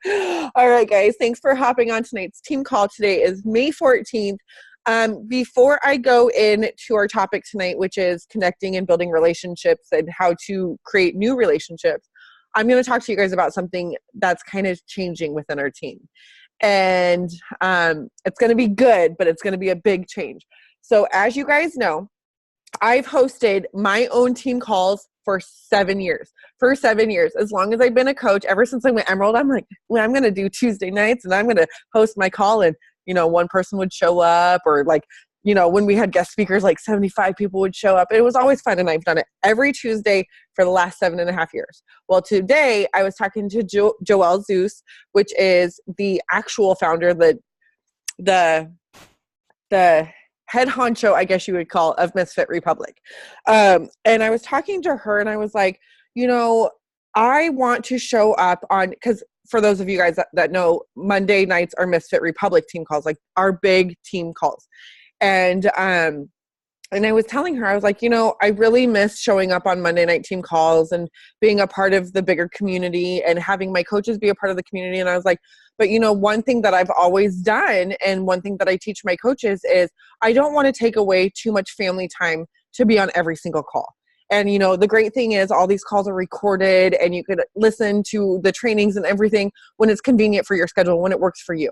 All right, guys. Thanks for hopping on tonight's team call. Today is May 14th. Before I go into our topic tonight, which is connecting and building relationships and how to create new relationships, I'm going to talk to you guys about something that's kind of changing within our team. And it's going to be good, but it's going to be a big change. So as you guys know, I've hosted my own team calls for 7 years. For 7 years, as long as I've been a coach, ever since I went Emerald, I'm like, well, I'm going to do Tuesday nights and I'm going to host my call. And, one person would show up, or like, when we had guest speakers, like 75 people would show up. It was always fun. And I've done it every Tuesday for the last 7.5 years. Well, today I was talking to Joelle Zeus, which is the actual founder, the head honcho, I guess you would call, of Misfit Republic. And I was talking to her and I was like, I want to show up on, because for those of you guys that know, Monday nights are Misfit Republic team calls, like our big team calls. And I was telling her, I was like, I really miss showing up on Monday night team calls and being a part of the bigger community and having my coaches be a part of the community. And I was like, but one thing that I've always done, and one thing that I teach my coaches, is I don't want to take away too much family time to be on every single call. And, the great thing is all these calls are recorded and you could listen to the trainings and everything when it's convenient for your schedule, when it works for you.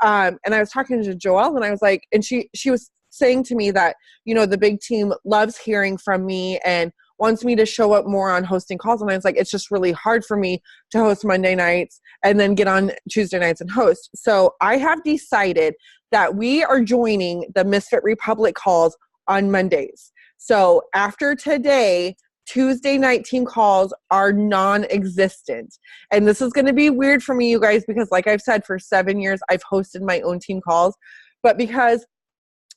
And I was talking to Joelle and I was like, and she was saying to me that, the big team loves hearing from me and wants me to show up more on hosting calls. And I was like, it's just really hard for me to host Monday nights and then get on Tuesday nights and host. So I have decided that we are joining the Misfit Republic calls on Mondays. So after today, Tuesday night team calls are non-existent. And this is going to be weird for me, you guys, because like I've said, for 7 years, I've hosted my own team calls. But because,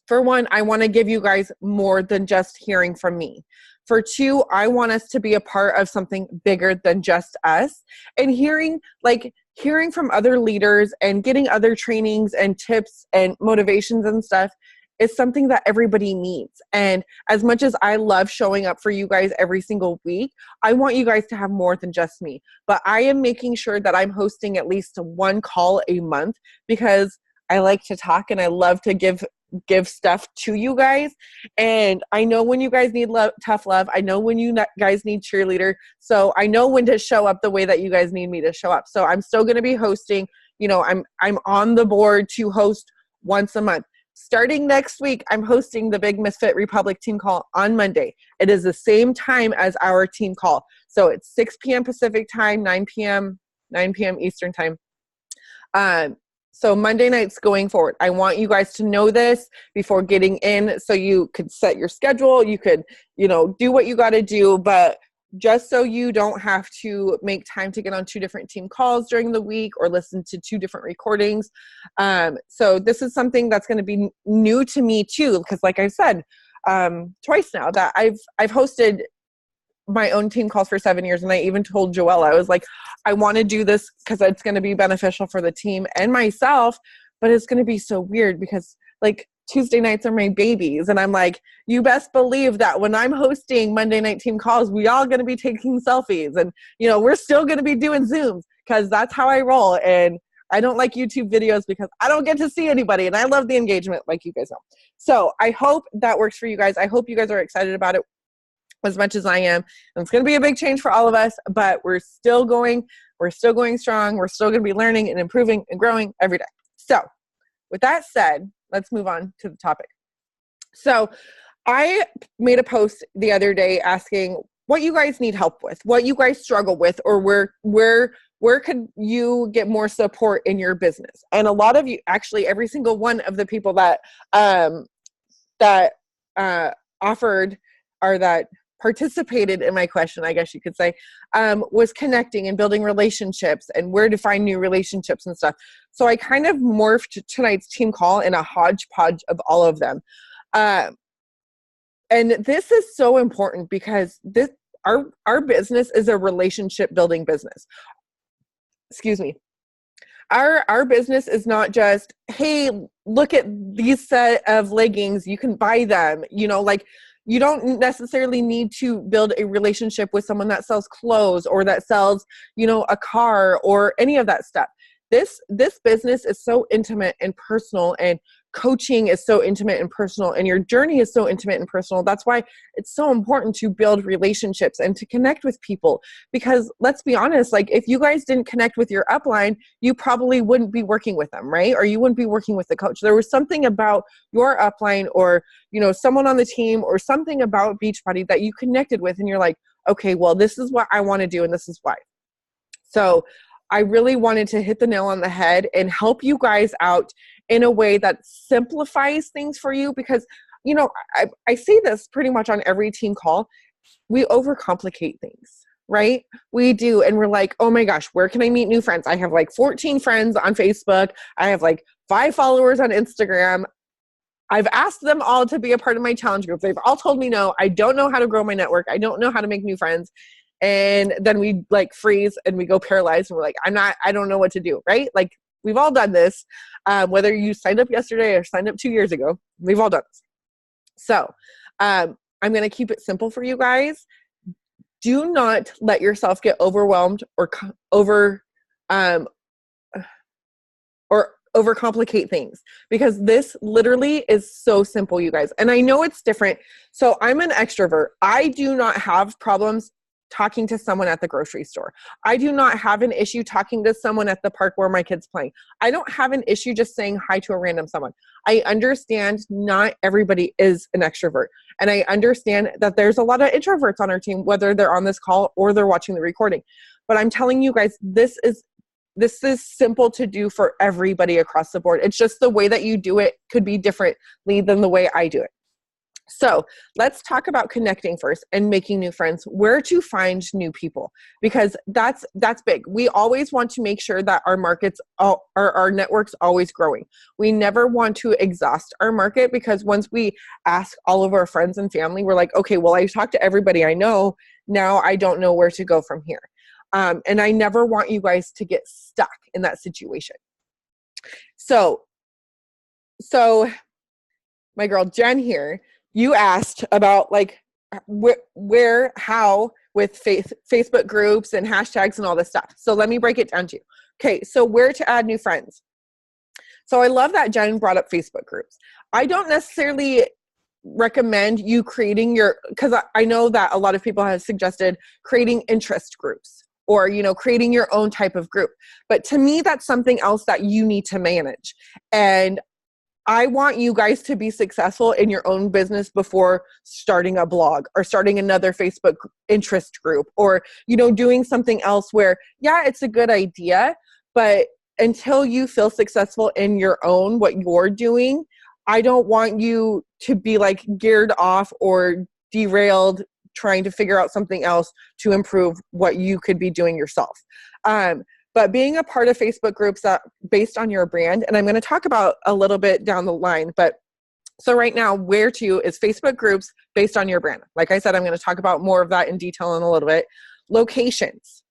for one, I want to give you guys more than just hearing from me. For two, I want us to be a part of something bigger than just us. And hearing from other leaders and getting other trainings and tips and motivations and stuff is something that everybody needs. And as much as I love showing up for you guys every single week, I want you guys to have more than just me. But I am making sure that I'm hosting at least one call a month, because I like to talk and I love to give stuff to you guys. And I know when you guys need tough love. I know when you guys need cheerleader. So I know when to show up the way that you guys need me to show up. So I'm still going to be hosting. I'm on the board to host once a month. Starting next week, I'm hosting the Big Misfit Republic team call on Monday. It is the same time as our team call. So it's 6 p.m. Pacific time, 9 p.m. Eastern time. So Monday nights going forward, I want you guys to know this before getting in, so you could set your schedule. You could, do what you got to do, but just so you don't have to make time to get on 2 different team calls during the week or listen to 2 different recordings. So this is something that's going to be new to me too, because like I said, twice now that I've hosted my own team calls for 7 years. And I even told Joelle, I was like, I want to do this because it's going to be beneficial for the team and myself, but it's going to be so weird because like Tuesday nights are my babies. And I'm like, you best believe that when I'm hosting Monday night team calls, we all going to be taking selfies and, we're still going to be doing Zooms because that's how I roll. And I don't like YouTube videos because I don't get to see anybody and I love the engagement, like you guys know. So I hope that works for you guys. I hope you guys are excited about it as much as I am. And it's going to be a big change for all of us, but we're still going strong. We're still going to be learning and improving and growing every day. So with that said, let's move on to the topic. So I made a post the other day asking what you guys need help with, what you guys struggle with, or where could you get more support in your business? And a lot of you, actually every single one of the people that offered, or that participated in my question, I guess you could say, was connecting and building relationships and where to find new relationships and stuff. So I kind of morphed tonight's team call in a hodgepodge of all of them. And this is so important because our business is a relationship building business. Excuse me. Our business is not just, hey, look at these set of leggings, you can buy them, You don't necessarily need to build a relationship with someone that sells clothes or that sells, a car or any of that stuff. This business is so intimate and personal, and coaching is so intimate and personal, and your journey is so intimate and personal. That's why it's so important to build relationships and to connect with people, because let's be honest, like if you guys didn't connect with your upline, you probably wouldn't be working with them, right? Or you wouldn't be working with the coach. There was something about your upline or, someone on the team or something about Beachbody that you connected with, and you're like, okay, well, this is what I want to do and this is why. So I really wanted to hit the nail on the head and help you guys out in a way that simplifies things for you, because, I see this pretty much on every team call. We overcomplicate things, right? We do. And we're like, oh my gosh, where can I meet new friends? I have like 14 friends on Facebook. I have like 5 followers on Instagram. I've asked them all to be a part of my challenge group. They've all told me no. I don't know how to grow my network. I don't know how to make new friends. And then we like freeze and we go paralyzed and we're like, I don't know what to do, right? Like we've all done this. Whether you signed up yesterday or signed up 2 years ago, we've all done this. So I'm going to keep it simple for you guys. Do not let yourself get overwhelmed or overcomplicate things, because this literally is so simple, you guys. And I know it's different. So I'm an extrovert. I do not have problems talking to someone at the grocery store. I do not have an issue talking to someone at the park where my kid's playing. I don't have an issue just saying hi to a random someone. I understand not everybody is an extrovert. And I understand that there's a lot of introverts on our team, whether they're on this call or they're watching the recording. But I'm telling you guys, this is simple to do for everybody across the board. It's just the way that you do it could be differently than the way I do it. So let's talk about connecting first and making new friends, where to find new people, because that's big. We always want to make sure that our markets, our network's always growing. We never want to exhaust our market, because once we ask all of our friends and family, we're like, okay, well, I talked to everybody I know. Now I don't know where to go from here. And I never want you guys to get stuck in that situation. So my girl Jen here, you asked about like where, how with Facebook groups and hashtags and all this stuff. So let me break it down to you. Okay, so where to add new friends. So I love that Jen brought up Facebook groups. I don't necessarily recommend you creating because I know that a lot of people have suggested creating interest groups or, creating your own type of group. But to me, that's something else that you need to manage. And I want you guys to be successful in your own business before starting a blog or starting another Facebook interest group or, doing something else where, yeah, it's a good idea, but until you feel successful in your own, what you're doing, I don't want you to be like geared off or derailed trying to figure out something else to improve what you could be doing yourself. But being a part of Facebook groups that based on your brand, and I'm going to talk about a little bit down the line, but so right now, where to is Facebook groups based on your brand. Like I said, I'm going to talk about more of that in detail in a little bit. Locations.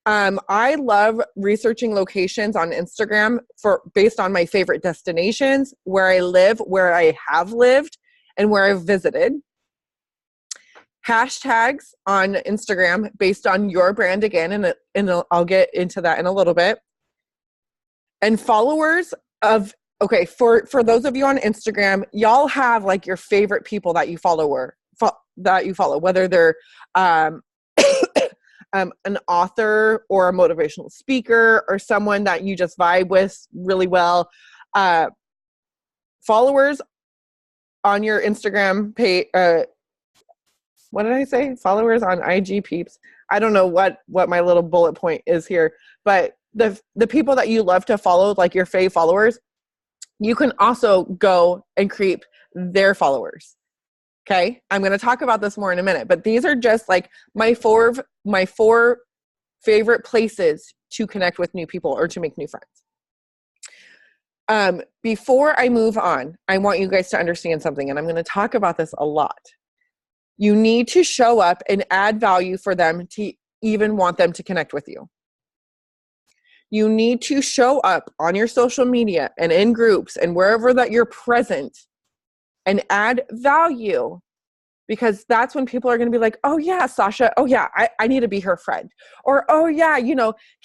I love researching locations on Instagram based on my favorite destinations, where I live, where I have lived, and where I've visited. Hashtags on Instagram based on your brand again, and I'll get into that in a little bit. And followers of, okay, for those of you on Instagram, y'all have like your favorite people that you follow whether they're an author or a motivational speaker or someone that you just vibe with really well. Followers on your Instagram page, what did I say? Followers on IG peeps. I don't know what my little bullet point is here, but the people that you love to follow, like your fave followers, you can also go and creep their followers. Okay. I'm going to talk about this more in a minute, but these are just like my four favorite places to connect with new people or to make new friends. Before I move on, I want you guys to understand something, and I'm going to talk about this a lot. You need to show up and add value for them to even want them to connect with you. You need to show up on your social media and in groups and wherever that you're present and add value because that's when people are going to be like, oh yeah, Sasha, oh yeah, I need to be her friend. Or, oh yeah,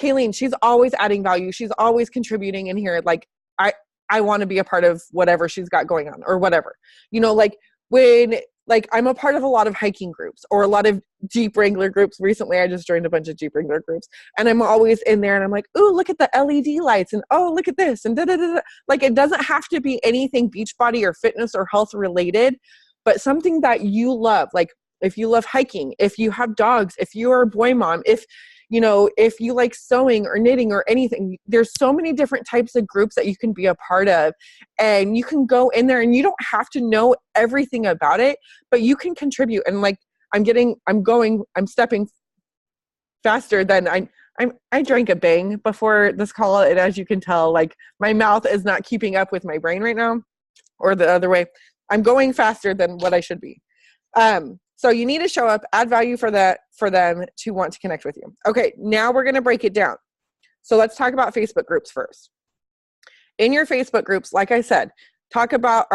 Kayleen, she's always adding value. She's always contributing in here. Like, I want to be a part of whatever she's got going on or whatever. Like when, like, I'm a part of a lot of hiking groups or a lot of Jeep Wrangler groups. Recently, I just joined a bunch of Jeep Wrangler groups, and I'm always in there and I'm like, ooh, look at the LED lights, and oh, look at this, and da da da. Like, it doesn't have to be anything Beachbody or fitness or health related, but something that you love. Like, if you love hiking, if you have dogs, if you are a boy mom, if you like sewing or knitting or anything, there's so many different types of groups that you can be a part of, and you can go in there and you don't have to know everything about it, but you can contribute. And like, I'm stepping faster than I drank a Bang before this call. And as you can tell, like, my mouth is not keeping up with my brain right now, or the other way. I'm going faster than what I should be. So you need to show up, add value for them to want to connect with you. Okay, now we're going to break it down. So let's talk about Facebook groups first. In your Facebook groups, like I said, talk about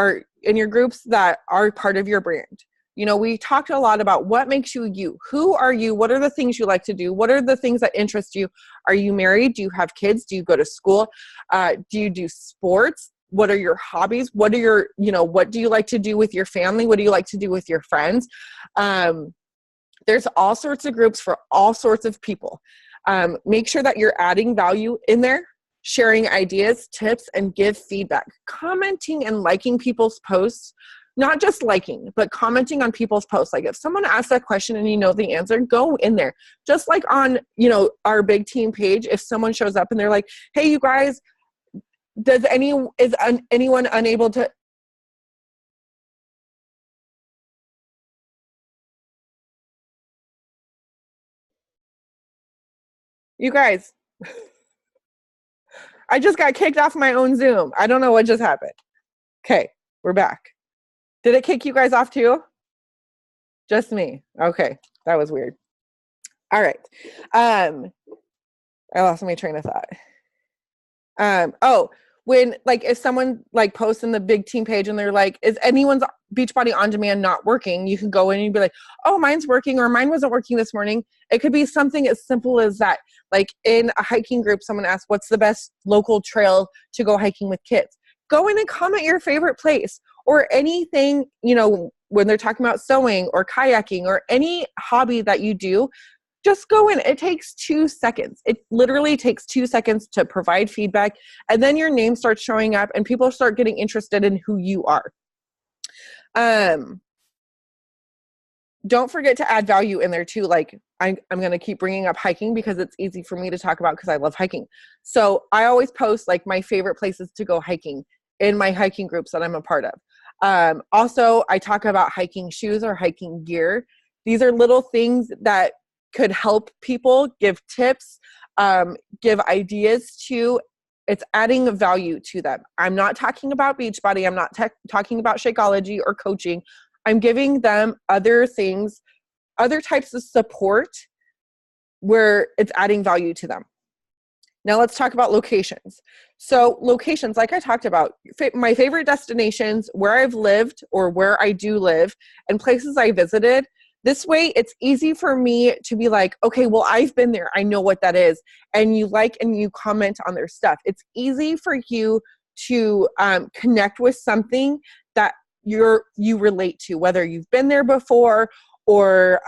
in your groups that are part of your brand. We talked a lot about what makes you you. Who are you? What are the things you like to do? What are the things that interest you? Are you married? Do you have kids? Do you go to school? Do you do sports? What are your hobbies? What do you like to do with your family? What do you like to do with your friends? There's all sorts of groups for all sorts of people. Make sure that you're adding value in there, sharing ideas, tips, and give feedback. Commenting and liking people's posts, not just liking, but commenting on people's posts. Like, if someone asks that question and you know the answer, go in there. Just like on, our big team page, if someone shows up and they're like, hey, you guys, is anyone unable to? You guys, I just got kicked off my own Zoom. I don't know what just happened. Okay, we're back. Did it kick you guys off too? Just me. Okay, that was weird. All right. I lost my train of thought. When, like, if someone like posts in the big team page and they're like, is anyone's Beachbody on demand not working? You can go in and be like, oh, mine's working, or mine wasn't working this morning. It could be something as simple as that. Like, in a hiking group, someone asks, what's the best local trail to go hiking with kids? Go in and comment your favorite place, or anything, when they're talking about sewing or kayaking or any hobby that you do. Just go in. It takes 2 seconds. It literally takes 2 seconds to provide feedback. And then your name starts showing up and people start getting interested in who you are. Don't forget to add value in there too. Like, I'm going to keep bringing up hiking because it's easy for me to talk about because I love hiking. So I always post like my favorite places to go hiking in my hiking groups that I'm a part of. Also, I talk about hiking shoes or hiking gear. These are little things that could help people, give tips, give ideas to. It's adding value to them. I'm not talking about Beachbody. I'm not talking about Shakeology or coaching. I'm giving them other things, other types of support where it's adding value to them. Now let's talk about locations. So locations, like I talked about, my favorite destinations, where I've lived or where I do live, and places I visited. This way, it's easy for me to be like, okay, well, I've been there. I know what that is. And you like and you comment on their stuff. It's easy for you to connect with something that you relate to, whether you've been there before, or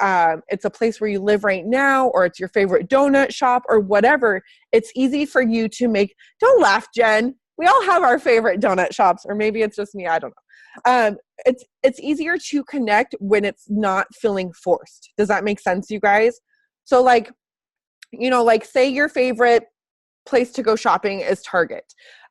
it's a place where you live right now, or it's your favorite donut shop or whatever. It's easy for you to make, don't laugh, Jen. We all have our favorite donut shops, or maybe it's just me. I don't know. It's easier to connect when it's not feeling forced. Does that make sense, you guys? So like, like say your favorite place to go shopping is Target.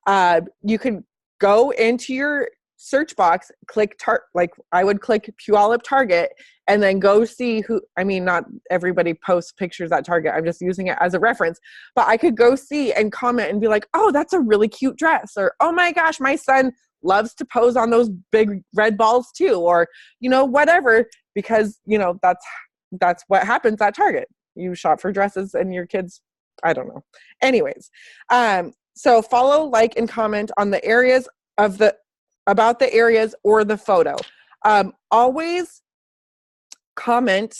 You could go into your search box, click like I would click Puyallup Target, and then go see not everybody posts pictures at Target. I'm just using it as a reference, but I could go see and comment and be like, oh, that's a really cute dress, or oh my gosh, my son loves to pose on those big red balls too, or whatever, because that's what happens at Target. You shop for dresses and your kids, I don't know. Anyways, so follow, like, and comment on the areas about the areas or the photo. Always comment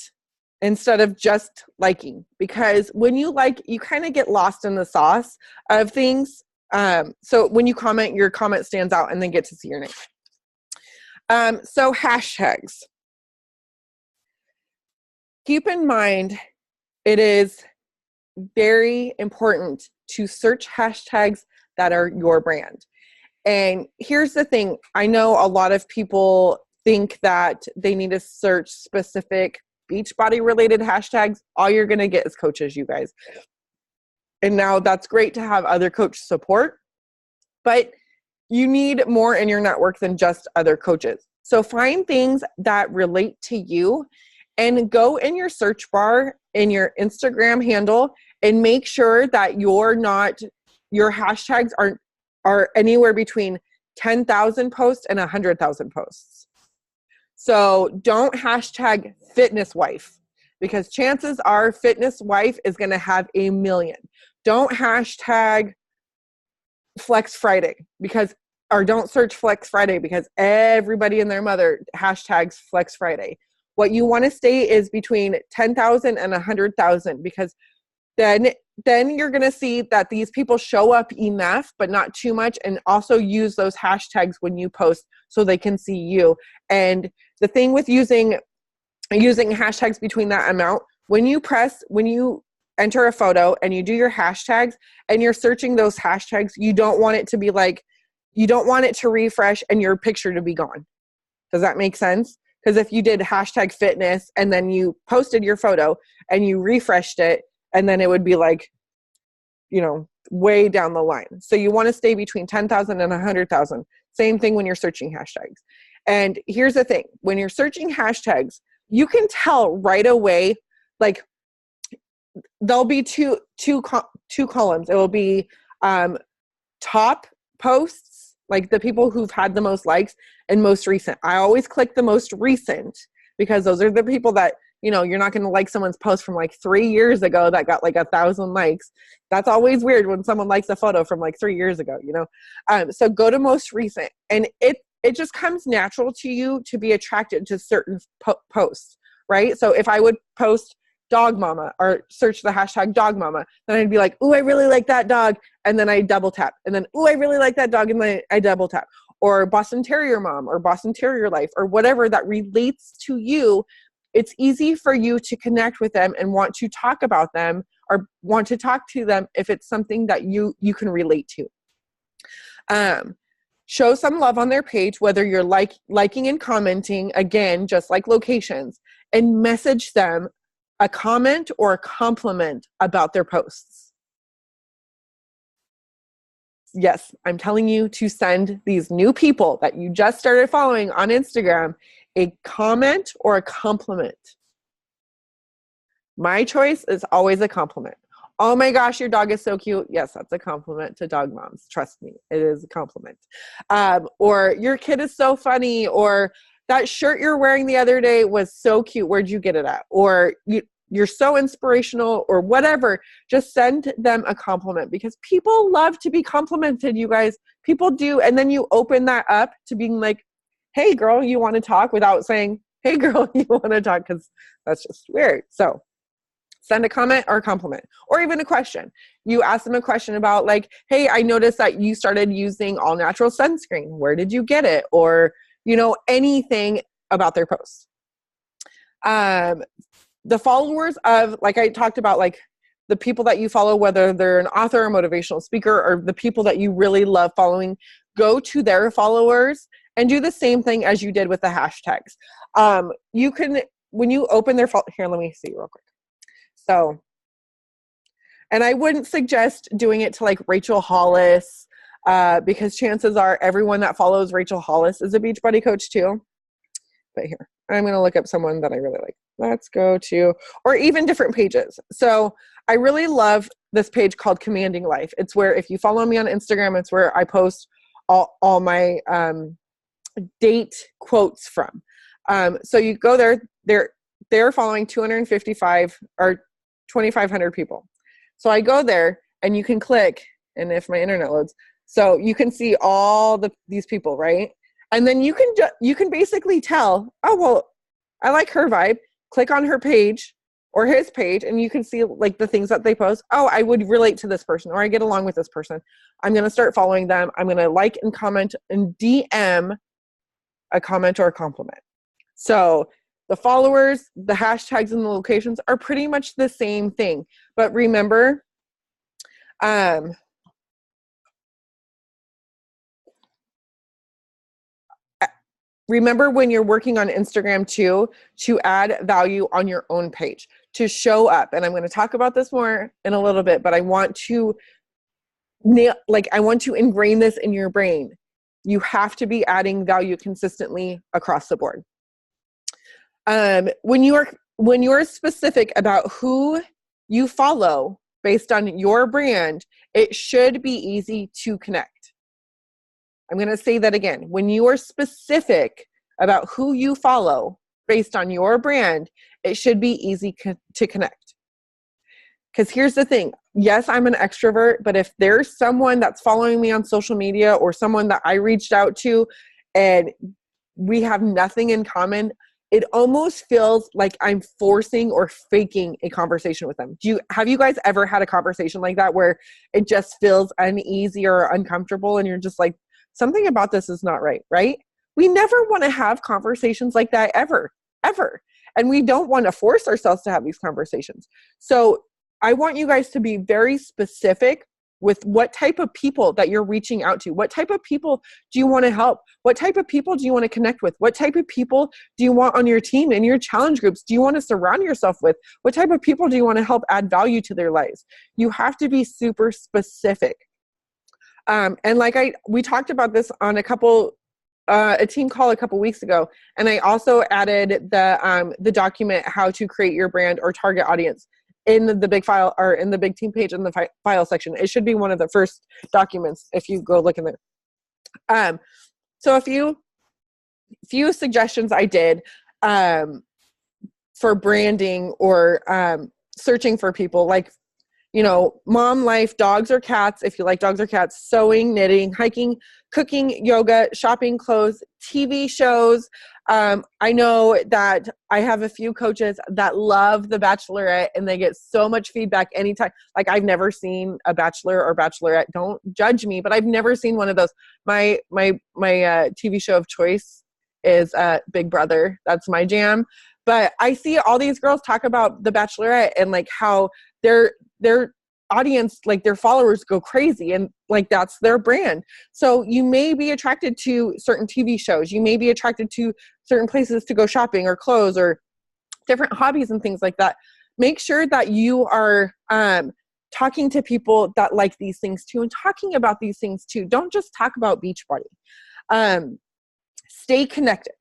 instead of just liking, because when you like, you kind of get lost in the sauce of things. So when you comment, your comment stands out and they get to see your name. So hashtags. Keep in mind, it is very important to search hashtags that are your brand. And here's the thing. I know a lot of people think that they need to search specific Beachbody related hashtags. All you're going to get is coaches, you guys. And now that's great to have other coach support, but you need more in your network than just other coaches. So find things that relate to you and go in your search bar in your Instagram handle and make sure that your hashtags are anywhere between 10,000 posts and 100,000 posts. So don't hashtag fitness wife, because chances are fitness wife is going to have 1 million. Don't hashtag Flex Friday or don't search Flex Friday, because everybody and their mother hashtags Flex Friday. What you want to stay is between 10,000 and 100,000, because then you're going to see that these people show up enough, but not too much, and also use those hashtags when you post so they can see you. And the thing with using hashtags between that amount, when you enter a photo and you do your hashtags and you're searching those hashtags, you don't want it to be like, you don't want it to refresh and your picture to be gone. Does that make sense? Because if you did hashtag fitness and then you posted your photo and you refreshed it, and then it would be like, way down the line. So you want to stay between 10,000 and 100,000. Same thing when you're searching hashtags. And here's the thing. When you're searching hashtags, you can tell right away, like there'll be two columns. It will be top posts, like the people who've had the most likes, and most recent. I always click the most recent, because those are the people that, you're not going to like someone's post from like 3 years ago that got like 1,000 likes. That's always weird when someone likes a photo from like 3 years ago, So go to most recent, and it just comes natural to you to be attracted to certain posts, right? So if I would post dog mama or search the hashtag dog mama, then I'd be like, ooh, I really like that dog. And then I double tap, and then, ooh, I really like that dog. And then I double tap. Or Boston Terrier mom or Boston Terrier life or whatever that relates to you. It's easy for you to connect with them and want to talk about them or want to talk to them if it's something that you can relate to. Show some love on their page, whether you're liking and commenting, again, just like locations, and message them a comment or a compliment about their posts. Yes, I'm telling you to send these new people that you just started following on Instagram a comment or a compliment. My choice is always a compliment. Oh my gosh, your dog is so cute. Yes, that's a compliment to dog moms. Trust me, it is a compliment. Or your kid is so funny, or that shirt you're wearing the other day was so cute. Where'd you get it at? Or you're so inspirational, or whatever. Just send them a compliment, because people love to be complimented, you guys. People do. And then you open that up to being like, hey girl, you want to talk, without saying, hey girl, you want to talk, because that's just weird. So send a comment or a compliment, or even a question. You ask them a question about like, hey, I noticed that you started using all natural sunscreen. Where did you get it? Or, anything about their posts. The followers of, like I talked about, like the people that you follow, whether they're an author or motivational speaker, or the people that you really love following, go to their followers and do the same thing as you did with the hashtags. You can, when you open their, here, let me see real quick. So, and I wouldn't suggest doing it to like Rachel Hollis, because chances are everyone that follows Rachel Hollis is a Beachbody coach too. But here, I'm going to look up someone that I really like. Let's go to, or even different pages. So I really love this page called Commanding Life. It's where, if you follow me on Instagram, it's where I post all my date quotes from. So you go there, they're following 255 or 2,500 people. So I go there and you can click, and if my internet loads, so you can see all these people, right? And then you can basically tell, oh, well, I like her vibe. click on her page or his page, and you can see like the things that they post. Oh, I would relate to this person, or I get along with this person. I'm going to start following them. I'm going to like and comment and DM a comment or a compliment. So the followers, the hashtags, and the locations are pretty much the same thing. But remember, remember when you're working on Instagram too, to add value on your own page, to show up. And I'm going to talk about this more in a little bit, but I want to ingrain this in your brain. You have to be adding value consistently across the board. When you're specific about who you follow based on your brand, it should be easy to connect. I'm going to say that again. When you are specific about who you follow based on your brand, it should be easy to connect. Because here's the thing. Yes, I'm an extrovert, but if there's someone that's following me on social media or someone that I reached out to and we have nothing in common, it almost feels like I'm forcing or faking a conversation with them. Have you guys ever had a conversation like that where it just feels uneasy or uncomfortable and you're just like, something about this is not right, right? We never want to have conversations like that ever. And we don't want to force ourselves to have these conversations. So I want you guys to be very specific with what type of people that you're reaching out to. What type of people do you want to help? What type of people do you want to connect with? What type of people do you want on your team, in your challenge groups? Do you want to surround yourself with? What type of people do you want to help add value to their lives? You have to be super specific. And we talked about this on a team call a couple weeks ago, and I also added the document how to create your brand or target audience in the big file or in the big team page in the file section. It should be one of the first documents if you go look in there. So a few suggestions I did for branding or searching for people, like, mom life, dogs or cats, if you like dogs or cats, sewing, knitting, hiking, cooking, yoga, shopping, clothes, TV shows. I know that I have a few coaches that love The Bachelorette and they get so much feedback anytime. Like, I've never seen a Bachelor or Bachelorette. Don't judge me, but I've never seen one of those. My TV show of choice is Big Brother. That's my jam. But I see all these girls talk about The Bachelorette and like how their audience, like their followers go crazy and like that's their brand. So you may be attracted to certain TV shows. You may be attracted to certain places to go shopping or clothes or different hobbies and things like that. Make sure that you are talking to people that like these things too and talking about these things too. Don't just talk about Beachbody. Stay connected.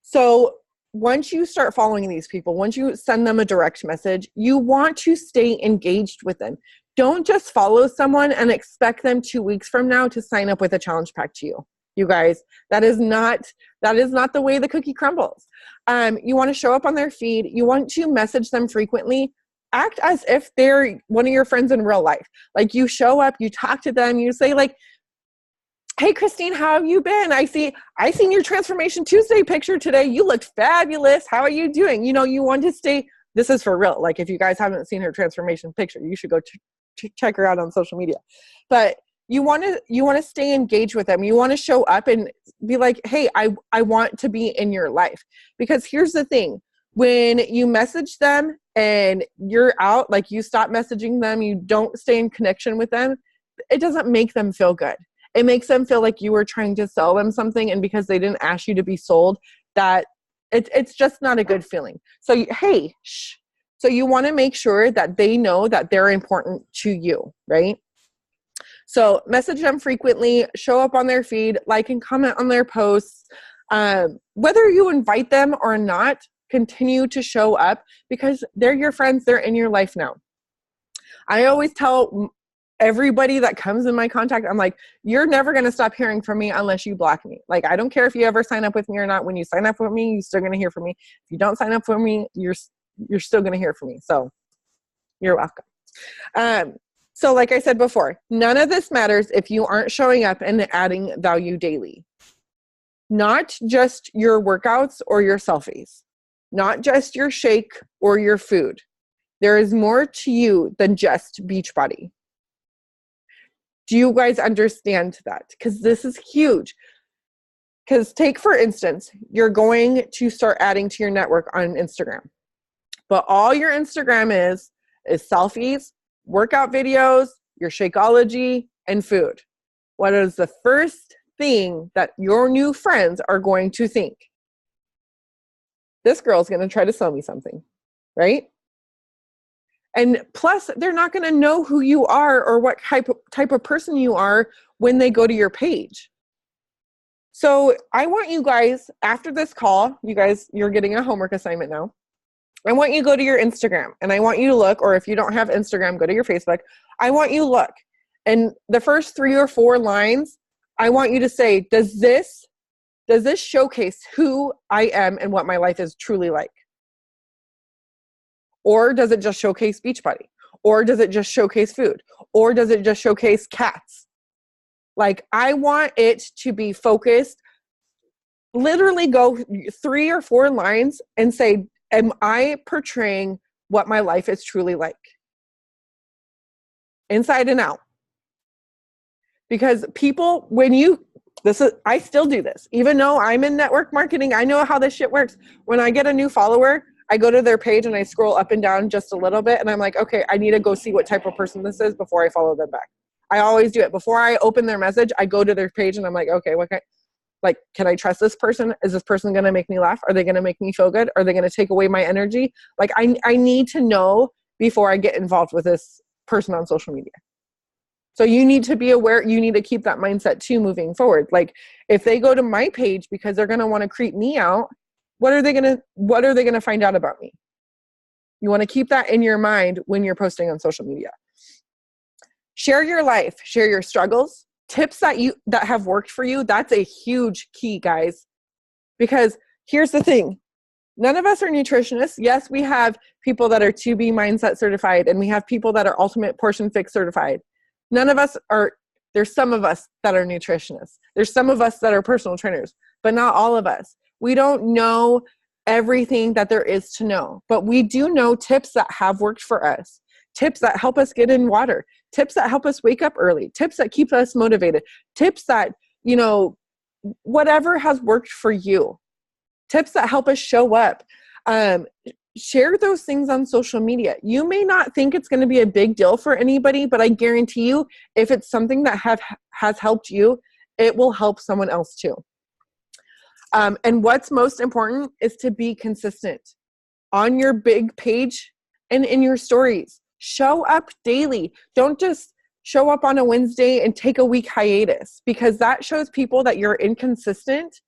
So once you start following these people, once you send them a direct message, you want to stay engaged with them. Don't just follow someone and expect them 2 weeks from now to sign up with a challenge pack to you. You guys, that is not the way the cookie crumbles. You want to show up on their feed. You want to message them frequently. Act as if they're one of your friends in real life. Like, you show up, you talk to them, you say like, hey, Christine, how have you been? I seen your Transformation Tuesday picture today. You looked fabulous. How are you doing? You want to stay, this is for real. Like, if you guys haven't seen her transformation picture, you should go check her out on social media. But you want to stay engaged with them. You want to show up and be like, hey, I want to be in your life. Because here's the thing. When you message them and you're out, like you stop messaging them, you don't stay in connection with them, it doesn't make them feel good. It makes them feel like you were trying to sell them something, and because they didn't ask you to be sold, that it's just not a good feeling. So, hey, shh. So you want to make sure that they know that they're important to you, right? So message them frequently, show up on their feed, like and comment on their posts. Whether you invite them or not, continue to show up because they're your friends. They're in your life now. I always tell everybody that comes in my contact, I'm like, you're never going to stop hearing from me unless you block me. Like, I don't care if you ever sign up with me or not. When you sign up with me, you're still going to hear from me. If you don't sign up for me, you're still going to hear from me. So you're welcome. So like I said before, none of this matters if you aren't showing up and adding value daily. Not just your workouts or your selfies. not just your shake or your food. There is more to you than just Beachbody. Do you guys understand that? Because this is huge. Because take, for instance, you're going to start adding to your network on Instagram. But all your Instagram is selfies, workout videos, your Shakeology, and food. What is the first thing that your new friends are going to think? This girl's going to try to sell me something, right? And plus, they're not going to know who you are or what type of person you are when they go to your page. So I want you guys, after this call, you're getting a homework assignment now. I want you to go to your Instagram, and I want you to look, or if you don't have Instagram, go to your Facebook. I want you to look. And the first 3 or 4 lines, I want you to say, does this showcase who I am and what my life is truly like? Or does it just showcase Beachbody? Or does it just showcase food? Or does it just showcase cats? Like, I want it to be focused. Literally go 3 or 4 lines and say, am I portraying what my life is truly like? Inside and out. Because people, I still do this. Even though I'm in network marketing, I know how this shit works. When I get a new follower, I go to their page and I scroll up and down just a little bit. And I'm like, okay, I need to go see what type of person this is before I follow them back. I always do it. Before I open their message, I go to their page and I'm like, okay, can I trust this person? Is this person going to make me laugh? Are they going to make me feel good? Are they going to take away my energy? Like, I need to know before I get involved with this person on social media. So you need to be aware. You need to keep that mindset too moving forward. Like, if they go to my page because they're going to want to creep me out, what are they going to find out about me? You want to keep that in your mind when you're posting on social media. Share your life, share your struggles, tips that have worked for you. That's a huge key, guys. Because here's the thing. None of us are nutritionists. Yes, we have people that are 2B mindset certified, and we have people that are ultimate portion fix certified. None of us are, there's some of us that are nutritionists. There's some of us that are personal trainers, but not all of us. We don't know everything that there is to know, but we do know tips that have worked for us, tips that help us get in water, tips that help us wake up early, tips that keep us motivated, tips that, whatever has worked for you, tips that help us show up. Share those things on social media. You may not think it's going to be a big deal for anybody, but I guarantee you, if it's something that has helped you, it will help someone else too. And what's most important is to be consistent on your big page and in your stories. Show up daily. Don't just show up on a Wednesday and take a week hiatus, because that shows people that you're inconsistent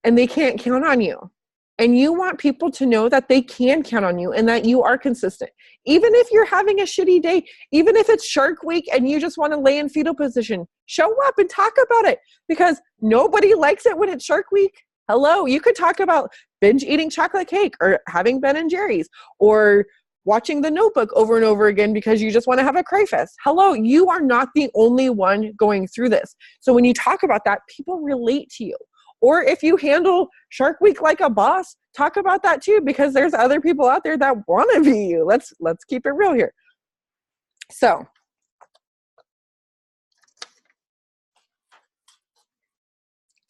and they can't count on you. And you want people to know that they can count on you and that you are consistent. Even if you're having a shitty day, even if it's Shark Week and you just want to lay in fetal position, show up and talk about it, because nobody likes it when it's Shark Week. Hello, you could talk about binge eating chocolate cake or having Ben and Jerry's or watching The Notebook over and over again because you just want to have a cry fest. Hello, you are not the only one going through this. So when you talk about that, people relate to you. Or if you handle Shark Week like a boss, talk about that too, because there's other people out there that want to be you. Let's keep it real here. So,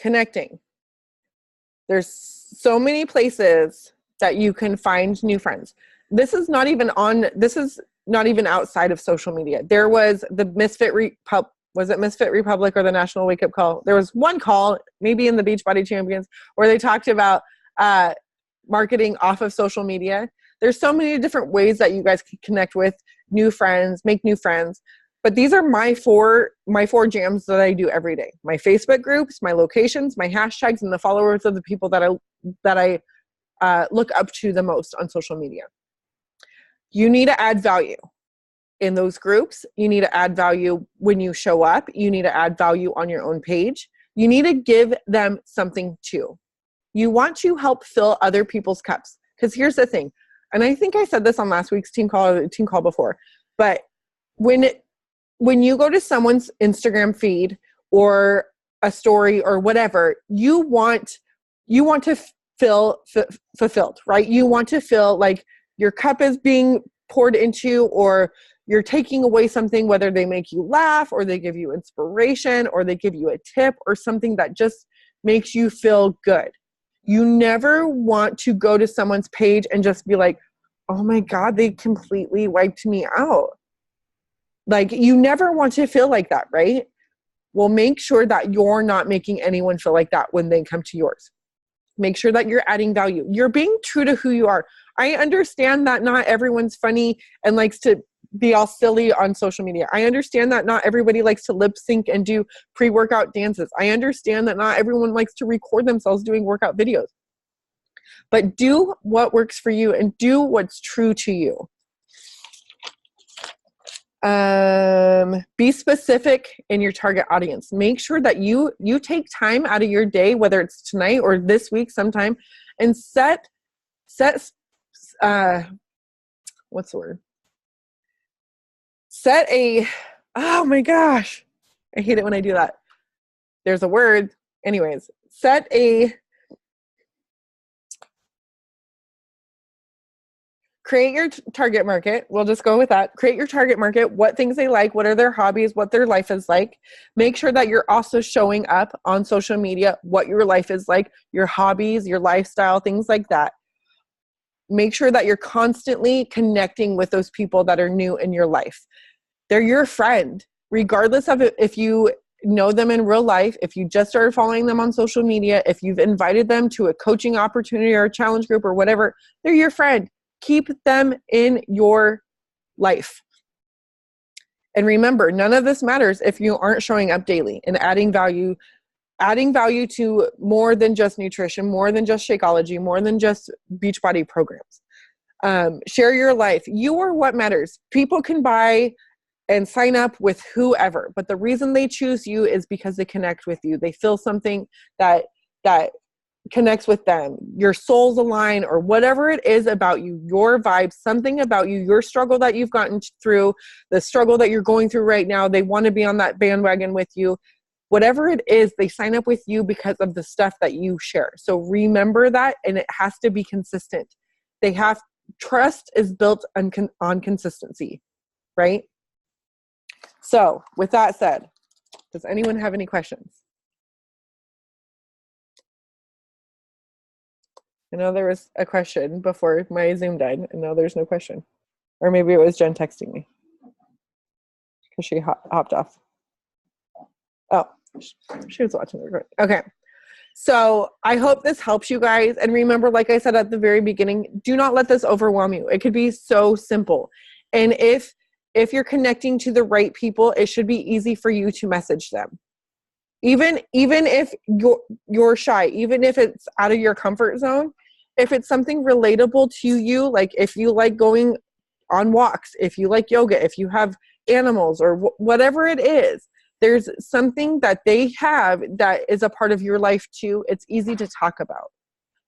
connecting. There's so many places that you can find new friends. This is not even outside of social media. There was the Misfit Republic or the National Wake Up Call? There was one call, maybe in the Beachbody Champions, where they talked about marketing off of social media. There's so many different ways that you guys can connect with new friends, make new friends. But these are my four jams that I do every day. My Facebook groups, my locations, my hashtags, and the followers of the people that I look up to the most on social media. You need to add value in those groups. You need to add value when you show up. You need to add value on your own page. You need to give them something too. You want to help fill other people's cups. Because here's the thing, and I think I said this on last week's team call before, but when you go to someone's Instagram feed or a story or whatever, you want to feel fulfilled, right? You want to feel like your cup is being poured into, or you're taking away something, whether they make you laugh or they give you inspiration or they give you a tip or something that just makes you feel good. You never want to go to someone's page and just be like, oh my God, they completely wiped me out. Like, you never want to feel like that, right? Well, make sure that you're not making anyone feel like that when they come to yours. Make sure that you're adding value. You're being true to who you are. I understand that not everyone's funny and likes to be all silly on social media. I understand that not everybody likes to lip sync and do pre-workout dances. I understand that not everyone likes to record themselves doing workout videos. But do what works for you and do what's true to you. Be specific in your target audience. Make sure that you take time out of your day, whether it's tonight or this week sometime, and set what's the word? Set a, oh my gosh, I hate it when I do that. There's a word. Anyways, create your target market. We'll just go with that. Create your target market, what things they like, what are their hobbies, what their life is like. Make sure that you're also showing up on social media, what your life is like, your hobbies, your lifestyle, things like that. Make sure that you're constantly connecting with those people that are new in your life. They're your friend, regardless of if you know them in real life, if you just started following them on social media, if you've invited them to a coaching opportunity or a challenge group or whatever, they're your friend. Keep them in your life. And remember, none of this matters if you aren't showing up daily and adding value to more than just nutrition, more than just Shakeology, more than just Beachbody programs. Share your life. You are what matters. People can buy and sign up with whoever, but the reason they choose you is because they connect with you. They feel something that connects with them. Your souls align, or whatever it is about you, your vibe, something about you, your struggle that you've gotten through, the struggle that you're going through right now. They want to be on that bandwagon with you. Whatever it is, they sign up with you because of the stuff that you share. So remember that, and it has to be consistent. Trust is built on consistency, right? So with that said, does anyone have any questions? I know there was a question before my Zoom died, and now there's no question. Or maybe it was Jen texting me because she hopped off. Oh, she was watching the recording. Okay. So I hope this helps you guys. And remember, like I said at the very beginning, do not let this overwhelm you. It could be so simple. And if you're connecting to the right people, it should be easy for you to message them. Even if you're shy, even if it's out of your comfort zone, if it's something relatable to you, like if you like going on walks, if you like yoga, if you have animals or whatever it is, there's something that they have that is a part of your life too. It's easy to talk about.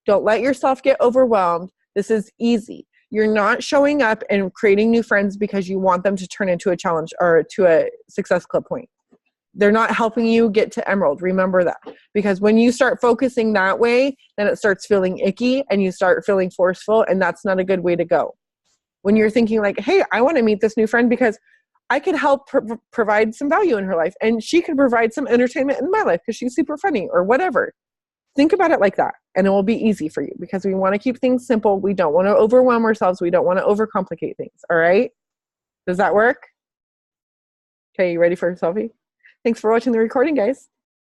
Don't let yourself get overwhelmed. This is easy. You're not showing up and creating new friends because you want them to turn into a challenge or to a Success Club point. They're not helping you get to Emerald. Remember that. Because when you start focusing that way, then it starts feeling icky and you start feeling forceful, and that's not a good way to go. When you're thinking like, hey, I want to meet this new friend because I could help provide some value in her life, and she could provide some entertainment in my life because she's super funny or whatever. Think about it like that, and it will be easy for you because we want to keep things simple. We don't want to overwhelm ourselves. We don't want to overcomplicate things. All right? Does that work? Okay, you ready for a selfie? Thanks for watching the recording, guys.